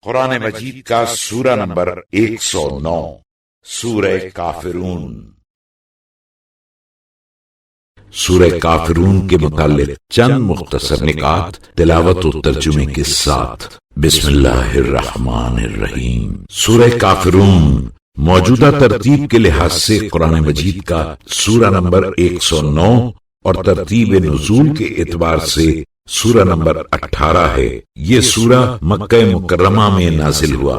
قرآن مجید کا سورہ نمبر 109 سورہ کافرون۔ سورہ کافرون کے متعلق چند مختصر نکات تلاوت و ترجمے کے ساتھ۔ بسم اللہ الرحمن الرحیم۔ سورہ کافرون موجودہ ترتیب کے لحاظ سے قرآن مجید کا سورہ نمبر 109 اور ترتیب نزول کے اعتبار سے سورہ نمبر 18 ہے۔ یہ سورہ مکہ مکرمہ میں نازل ہوا۔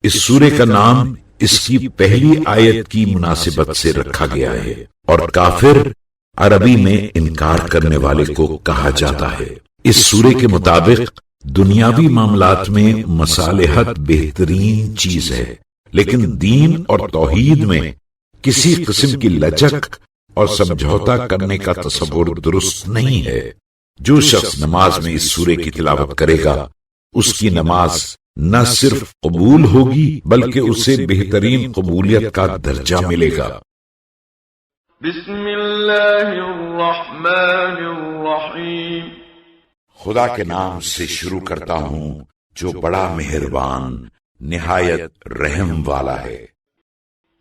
اس سورے کا نام اس کی پہلی آیت کی مناسبت سے رکھا گیا ہے، اور کافر عربی میں انکار کرنے والے کو کہا جاتا ہے۔ اس سورے کے مطابق دنیاوی معاملات میں مصالحت بہترین چیز ہے، لیکن دین اور توحید میں کسی قسم کی لچک اور سمجھوتا کرنے کا تصور درست نہیں ہے۔ جو شخص نماز میں اس سورے کی تلاوت کرے گا، اس کی نماز نہ صرف قبول ہوگی بلکہ اسے بہترین قبولیت کا درجہ ملے گا۔ بسم اللہ الرحمن الرحیم۔ خدا کے نام سے شروع کرتا ہوں جو بڑا مہربان نہایت رحم والا ہے۔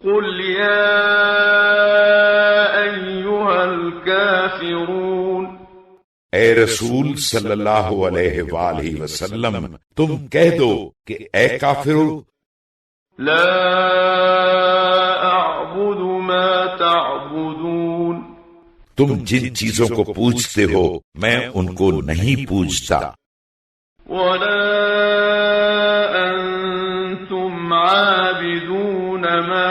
قل یا ایھا الکافرون، اے رسول صلی اللہ علیہ وآلہ وسلم تم کہہ دو کہ اے کافرو، لا اعبد ما تعبدون، تم جن چیزوں کو پوجتے ہو میں ان کو نہیں پوجتا، ولا انتم عابدون ما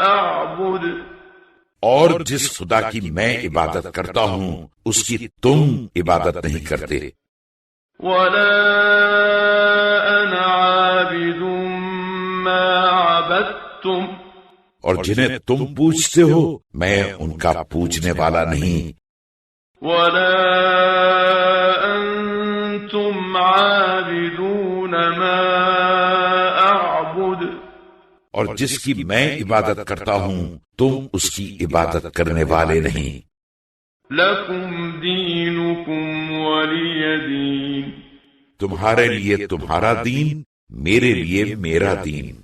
اعبد، اور جس خدا کی میں عبادت کرتا ہوں اس کی تم عبادت نہیں کرتے، ولا انا عابد ما عبدتم، اور جنہیں تم پوجتے ہو میں ان کا پوجنے والا نہیں، ولا انتم عابدون ما اعبد، اور جس کی میں عبادت کرتا ہوں تم اس کی عبادت کرنے والے نہیں۔ لکم دینکم ولی دین، تمہارے لیے تمہارا دین، میرے لیے میرا دین۔